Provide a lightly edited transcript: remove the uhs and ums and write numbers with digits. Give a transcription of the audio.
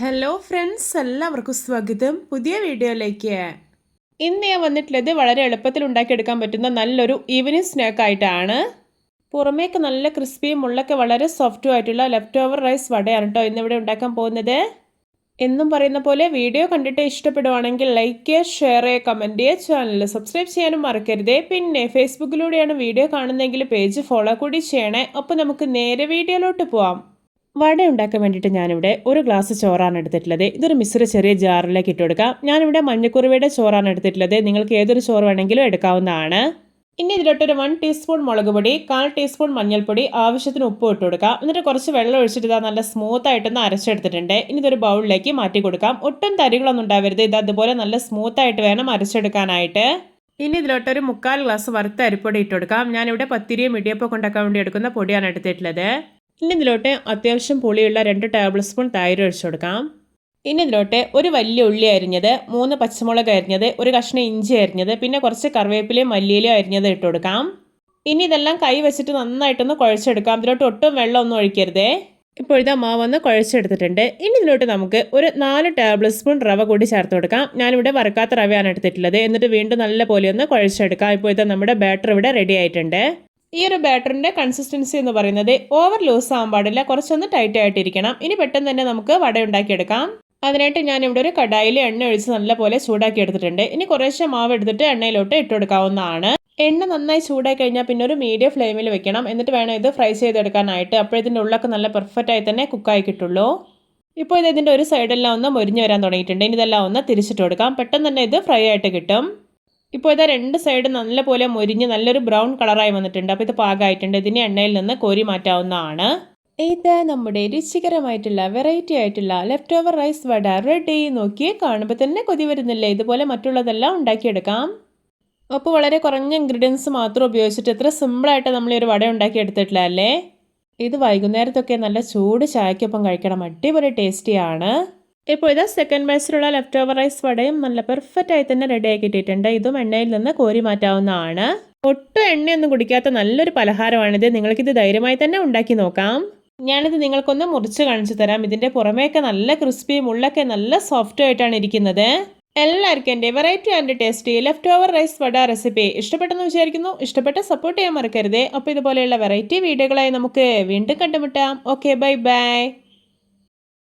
Hello friends, എല്ലാവർക്കും സ്വാഗതം പുതിയ വീഡിയോയിലേക്ക്. ഇന്ന് ഞാൻ വന്നിട്ടുള്ളത് വളരെ എളുപ്പത്തിൽ ഉണ്ടാക്കിയെടുക്കാൻ പറ്റുന്ന നല്ലൊരു ഈവനിങ് സ്നാക്ക് ആയിട്ടാണ്. പുറമേക്ക് നല്ല ക്രിസ്പിയും ഉള്ളൊക്കെ വളരെ സോഫ്റ്റും ആയിട്ടുള്ള ലെഫ്റ്റ് ഓവർ റൈസ് വടയാണ് കേട്ടോ ഇന്നിവിടെ ഉണ്ടാക്കാൻ പോകുന്നത്. എന്നും പറയുന്ന പോലെ വീഡിയോ കണ്ടിട്ട് ഇഷ്ടപ്പെടുവാണെങ്കിൽ ലൈക്ക് ചെയ്യുക, ഷെയർ ചെയ്യുക, കമൻറ്റ് ചെയ്യുക, ചാനൽ സബ്സ്ക്രൈബ് ചെയ്യാനും മറക്കരുതേ. പിന്നെ ഫേസ്ബുക്കിലൂടെയാണ് വീഡിയോ കാണുന്നതെങ്കിൽ പേജ് ഫോളോ കൂടി ചെയ്യണേ. അപ്പോൾ നമുക്ക് നേരെ വീഡിയോയിലോട്ട് പോവാം. വട ഉണ്ടാക്കാൻ വേണ്ടിയിട്ട് ഞാനിവിടെ ഒരു ഗ്ലാസ് ചോറാണ് എടുത്തിട്ടുള്ളത്. ഇതൊരു മിശ്ര ചെറിയ ജാറിലേക്ക് ഇട്ട് കൊടുക്കാം. ഞാനിവിടെ മഞ്ഞക്കുറുവയുടെ ചോറാണ് എടുത്തിട്ടുള്ളത്. നിങ്ങൾക്ക് ഏതൊരു ചോറ് വേണമെങ്കിലും എടുക്കാവുന്നതാണ്. ഇനി ഇതിലോട്ടൊരു 1 ടീസ്പൂൺ മുളക് പൊടി, 1/4 ടീസ്പൂൺ മഞ്ഞൾപ്പൊടി, ആവശ്യത്തിന് ഉപ്പ് ഇട്ട് കൊടുക്കാം. എന്നിട്ട് കുറച്ച് വെള്ളം ഒഴിച്ചിട്ട് ഇതാ നല്ല സ്മൂത്തായിട്ടൊന്ന് അരച്ചെടുത്തിട്ടുണ്ട്. ഇനി ഇതൊരു ബൗളിലേക്ക് മാറ്റി കൊടുക്കാം. ഒട്ടും തരികളൊന്നും ഉണ്ടാവരുത്. ഇത് അതുപോലെ നല്ല സ്മൂത്തായിട്ട് വേണം അരച്ചെടുക്കാനായിട്ട്. ഇനി ഇതിലോട്ടൊരു 1/4 ഗ്ലാസ് വറുത്ത അരിപ്പൊടി ഇട്ട് കൊടുക്കാം. ഞാനിവിടെ പത്തിരിയും ഇടിയപ്പം ഉണ്ടാക്കാൻ വേണ്ടി എടുക്കുന്ന പൊടിയാണ് എടുത്തിട്ടുള്ളത്. ഇനി ഇതിലോട്ട് അത്യാവശ്യം പുളിയുള്ള 2 ടേബിൾ സ്പൂൺ തൈര് ഒഴിച്ചു കൊടുക്കാം. ഇനി ഇതിലോട്ട് ഒരു വലിയ ഉള്ളി അരിഞ്ഞത്, 3 പച്ചമുളക് അരിഞ്ഞത്, ഒരു കഷ്ണം ഇഞ്ചി അരിഞ്ഞത്, പിന്നെ കുറച്ച് കറിവേപ്പിലയും മല്ലിയിലയും അരിഞ്ഞത് ഇട്ട് കൊടുക്കാം. ഇനി ഇതെല്ലാം കൈ വെച്ചിട്ട് നന്നായിട്ടൊന്ന് കുഴച്ചെടുക്കാം. ഇതിലോട്ട് ഒട്ടും വെള്ളമൊന്നും ഒഴിക്കരുതേ. ഇപ്പോൾ ഇതാ മാവൊന്ന് കുഴച്ചെടുത്തിട്ടുണ്ട്. ഇനി ഇതിലോട്ട് നമുക്ക് ഒരു 4 ടേബിൾ സ്പൂൺ റവ കൂടി ചേർത്ത് കൊടുക്കാം. ഞാനിവിടെ വറുക്കാത്ത റവയാണ് എടുത്തിട്ടുള്ളത്. എന്നിട്ട് വീണ്ടും നല്ല പോലെ ഒന്ന് കുഴച്ചെടുക്കാം. ഇപ്പോൾ ഇത് നമ്മുടെ ബാറ്റർ ഇവിടെ റെഡി ആയിട്ടുണ്ട്. ഈ ഒരു ബാറ്ററിൻ്റെ കൺസിസ്റ്റൻസി എന്ന് പറയുന്നത് ഓവർ ലൂസ് ആകാൻ പാടില്ല, കുറച്ചൊന്ന് ടൈറ്റ് ആയിട്ടിരിക്കണം. ഇനി പെട്ടെന്ന് തന്നെ നമുക്ക് വട ഉണ്ടാക്കിയെടുക്കാം. അതിനായിട്ട് ഞാനിവിടെ ഒരു കടായിൽ എണ്ണ ഒഴിച്ച് നല്ലപോലെ ചൂടാക്കി എടുത്തിട്ടുണ്ട്. ഇനി കുറേശ്ശെ മാവ് എടുത്തിട്ട് എണ്ണയിലോട്ട് ഇട്ട് കൊടുക്കാവുന്നതാണ്. എണ്ണ നന്നായി ചൂടായി കഴിഞ്ഞാൽ പിന്നെ ഒരു മീഡിയം ഫ്ലെയിമിൽ വെക്കണം. എന്നിട്ട് വേണം ഇത് ഫ്രൈ ചെയ്തെടുക്കാനായിട്ട്. അപ്പോഴതിൻ്റെ ഉള്ളൊക്കെ നല്ല പെർഫെക്റ്റായി തന്നെ കുക്കായി കിട്ടുള്ളൂ. ഇപ്പോൾ ഇതിൻ്റെ ഒരു സൈഡെല്ലാം ഒന്ന് മൊരിഞ്ഞ് വരാൻ തുടങ്ങിയിട്ടുണ്ട്. ഇനി ഇതെല്ലാം ഒന്ന് തിരിച്ചിട്ട് കൊടുക്കാം. പെട്ടെന്ന് തന്നെ ഇത് ഫ്രൈ ആയിട്ട് കിട്ടും. ഇപ്പോൾ ഇതാ 2 സൈഡ് നല്ലപോലെ മൊരിഞ്ഞ് നല്ലൊരു ബ്രൗൺ കളറായി വന്നിട്ടുണ്ട്. അപ്പോൾ ഇത് പാകമായിട്ടുണ്ട്. ഇതിനെ എണ്ണയിൽ നിന്ന് കോരി മാറ്റാവുന്നതാണ്. ഇത് നമ്മുടെ രുചികരമായിട്ടുള്ള വെറൈറ്റി ആയിട്ടുള്ള ലെഫ്റ്റ് ഓവർ റൈസ് വട റെഡി. നോക്കി കാണുമ്പോൾ തന്നെ കൊതി വരുന്നില്ലേ? ഇതുപോലെ മറ്റുള്ളതെല്ലാം ഉണ്ടാക്കിയെടുക്കാം. അപ്പോൾ വളരെ കുറഞ്ഞ ഇൻഗ്രീഡിയൻസ് മാത്രം ഉപയോഗിച്ചിട്ട് എത്ര സിമ്പിളായിട്ട് നമ്മൾ ഈ ഒരു വട ഉണ്ടാക്കിയെടുത്തിട്ടില്ല അല്ലേ? ഇത് വൈകുന്നേരത്തൊക്കെ നല്ല ചൂട് ചായക്കൊപ്പം കഴിക്കണം. അടിപൊളി ടേസ്റ്റിയാണ്. ഇപ്പോൾ ഇത് സെക്കൻഡ് ബാച്ചിലുള്ള ലെഫ്റ്റ് ഓവർ റൈസ് വടയും നല്ല പെർഫെക്റ്റ് ആയി തന്നെ റെഡി ആക്കിയിട്ടുണ്ട്. ഇതും എണ്ണയിൽ നിന്ന് കോരി മാറ്റാവുന്നതാണ്. ഒട്ടും എണ്ണയൊന്നും കുടിക്കാത്ത നല്ലൊരു പലഹാരമാണിത്. നിങ്ങൾക്കിത് ധൈര്യമായി തന്നെ ഉണ്ടാക്കി നോക്കാം. ഞാനിത് നിങ്ങൾക്കൊന്ന് മുറിച്ച് കാണിച്ചു തരാം. ഇതിൻ്റെ പുറമേയൊക്കെ നല്ല ക്രിസ്പിയും ഉള്ളൊക്കെ നല്ല സോഫ്റ്റും ആയിട്ടാണ് ഇരിക്കുന്നത്. എല്ലാവർക്കും എൻ്റെ variety and tasty left over rice vada recipe ഇഷ്ടപ്പെട്ടെന്ന് വിചാരിക്കുന്നു. ഇഷ്ടപ്പെട്ട സപ്പോർട്ട് ചെയ്യാൻ മറക്കരുതേ. അപ്പോൾ ഇതുപോലെയുള്ള വെറൈറ്റി വീഡിയോകളായി നമുക്ക് വീണ്ടും കണ്ടുമുട്ടാം. Okay, bye bye.